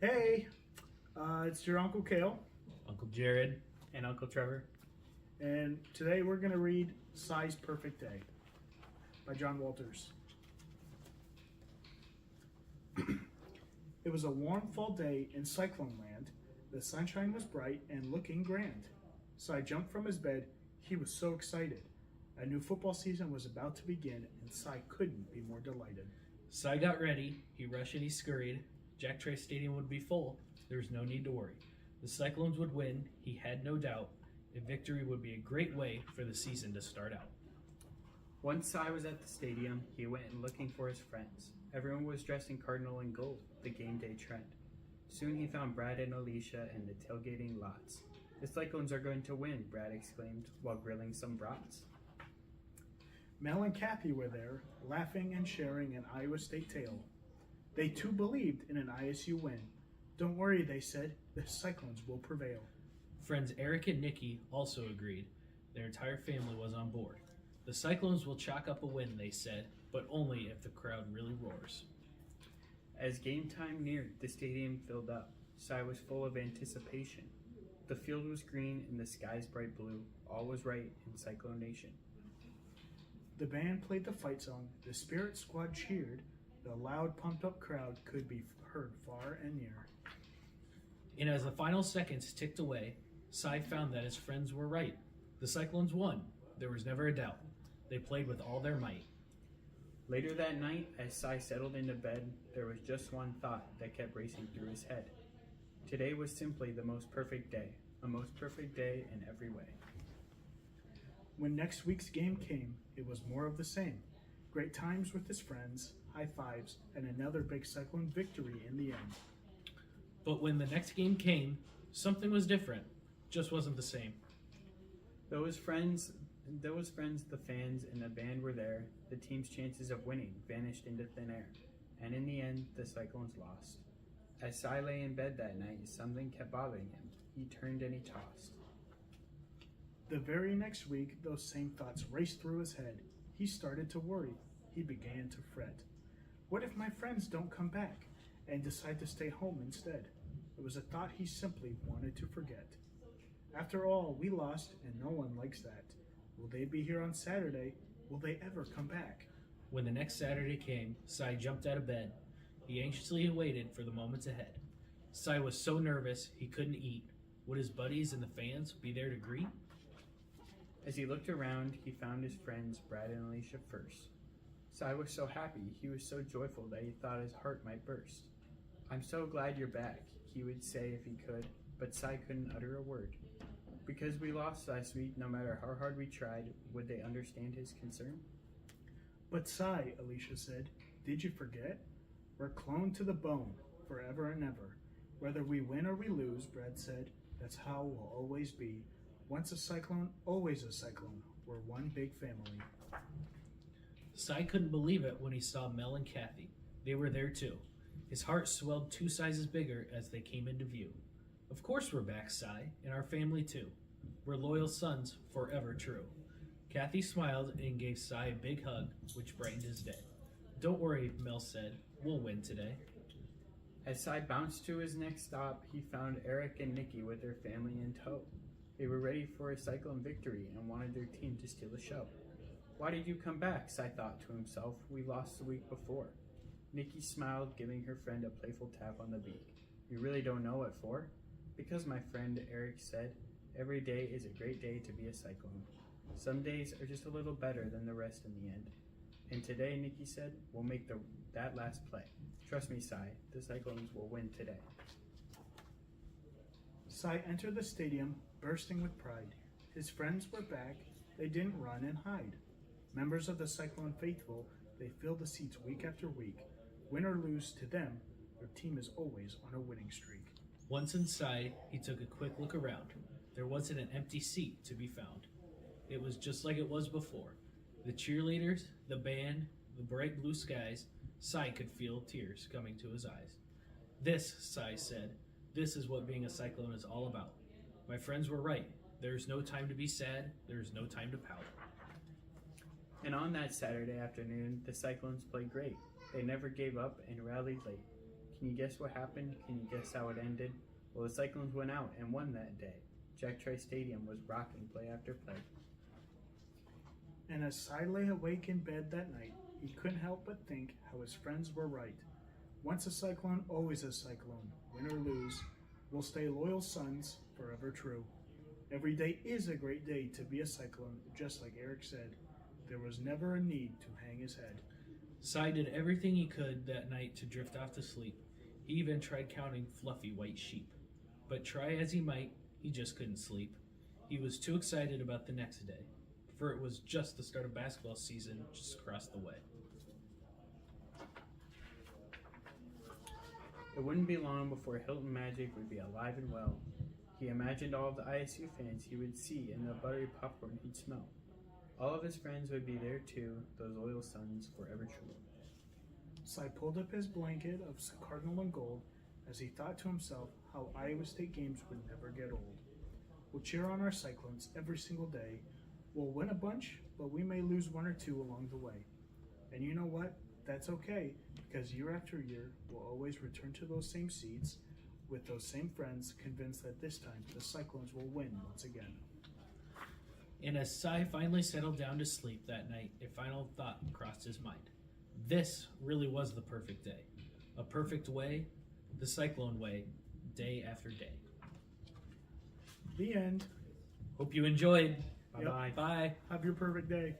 Hey, it's your Uncle Cale, Uncle Jared. And Uncle Trevor. and today we're going to read Si's Perfect Day by John Walters. It was a warm fall day in Cyclone Land. The sunshine was bright and looking grand. Si jumped from his bed. He was so excited. A new football season was about to begin, and Si couldn't be more delighted. Cy got ready. He rushed and he scurried. Jack Trice Stadium would be full. There was no need to worry. The Cyclones would win. He had no doubt. A victory would be a great way for the season to start out. Once Si was at the stadium, he went looking for his friends. Everyone was dressed in cardinal and gold, the game day trend. Soon he found Brad and Alicia in the tailgating lots. The Cyclones are going to win, Brad exclaimed while grilling some brats. Mel and Kathy were there, laughing and sharing an Iowa State tale. They too believed in an ISU win. Don't worry, they said, the Cyclones will prevail. Friends Eric and Nikki also agreed. Their entire family was on board. The Cyclones will chalk up a win, they said, but only if the crowd really roars. As game time neared, the stadium filled up. Si was full of anticipation. The field was green and the skies bright blue. All was right in Cyclone Nation. The band played the fight song, the Spirit Squad cheered, the loud pumped up crowd could be heard far and near. And as the final seconds ticked away, Cy found that his friends were right. The Cyclones won. There was never a doubt. They played with all their might. Later that night, as Si settled into bed, there was just one thought that kept racing through his head. Today was simply the most perfect day, a most perfect day in every way. When next week's game came, it was more of the same. Great times with his friends, high fives, and another big Cyclone victory in the end. But when the next game came, something was different. Just wasn't the same. Those friends, the fans, and the band were there. The team's chances of winning vanished into thin air, and in the end, the Cyclones lost. As Si lay in bed that night, something kept bothering him. He turned and he tossed. The very next week, those same thoughts raced through his head. He started to worry. He began to fret. What if my friends don't come back and decide to stay home instead? It was a thought he simply wanted to forget. After all, we lost, and no one likes that. Will they be here on Saturday? Will they ever come back? When the next Saturday came, Cy jumped out of bed. He anxiously waited for the moments ahead. Cy was so nervous he couldn't eat. Would his buddies and the fans be there to greet? As he looked around, he found his friends, Brad and Alicia, first. Si was so happy, he was so joyful that he thought his heart might burst. I'm so glad you're back, he would say if he could, but Si couldn't utter a word. Because we lost last week, no matter how hard we tried, would they understand his concern? But Si, Alicia said, did you forget? We're cloned to the bone, forever and ever. Whether we win or we lose, Brad said, that's how we'll always be. Once a Cyclone, always a Cyclone. We're one big family. Cy couldn't believe it when he saw Mel and Kathy. They were there too. His heart swelled 2 sizes bigger as they came into view. Of course we're back, Cy, and our family too. We're loyal sons, forever true. Kathy smiled and gave Cy a big hug, which brightened his day. Don't worry, Mel said. We'll win today. As Si bounced to his next stop, he found Eric and Nikki with their family in tow. They were ready for a Cyclone victory and wanted their team to steal the show. Why did you come back? Si thought to himself. We lost the week before. Nikki smiled, giving her friend a playful tap on the beak. You really don't know what for? Because, my friend, Eric said, every day is a great day to be a Cyclone. Some days are just a little better than the rest in the end. And today, Nikki said, we'll make that last play. Trust me, Si, the Cyclones will win today. Si entered the stadium, bursting with pride. His friends were back. They didn't run and hide. Members of the Cyclone faithful, they filled the seats week after week. Win or lose, to them, their team is always on a winning streak. Once inside, he took a quick look around. There wasn't an empty seat to be found. It was just like it was before. The cheerleaders, the band, the bright blue skies. Cy could feel tears coming to his eyes. This, Cy said, this is what being a Cyclone is all about. My friends were right. There's no time to be sad. There's no time to pout. And on that Saturday afternoon, the Cyclones played great. They never gave up and rallied late. Can you guess what happened? Can you guess how it ended? Well, the Cyclones went out and won that day. Jack Trice Stadium was rocking play after play. And as Cy lay awake in bed that night, he couldn't help but think how his friends were right. Once a Cyclone, always a Cyclone. Win or lose, we'll stay loyal sons, forever true. Every day is a great day to be a Cyclone, just like Eric said. There was never a need to hang his head. Cy did everything he could that night to drift off to sleep. He even tried counting fluffy white sheep. But try as he might, he just couldn't sleep. He was too excited about the next day, for it was just the start of basketball season just across the way. It wouldn't be long before Hilton Magic would be alive and well. He imagined all of the ISU fans he would see and the buttery popcorn he'd smell. All of his friends would be there too, those loyal sons forever true. Cy pulled up his blanket of cardinal and gold as he thought to himself how Iowa State games would never get old. We'll cheer on our Cyclones every single day. We'll win a bunch, but we may lose one or two along the way. And you know what? That's okay, because year after year, we'll always return to those same seats with those same friends, convinced that this time the Cyclones will win once again. And as Cy finally settled down to sleep that night, a final thought crossed his mind. This really was the perfect day. A perfect way, the Cyclone way, day after day. The end. Hope you enjoyed. Yep. Bye-bye. Bye. Have your perfect day.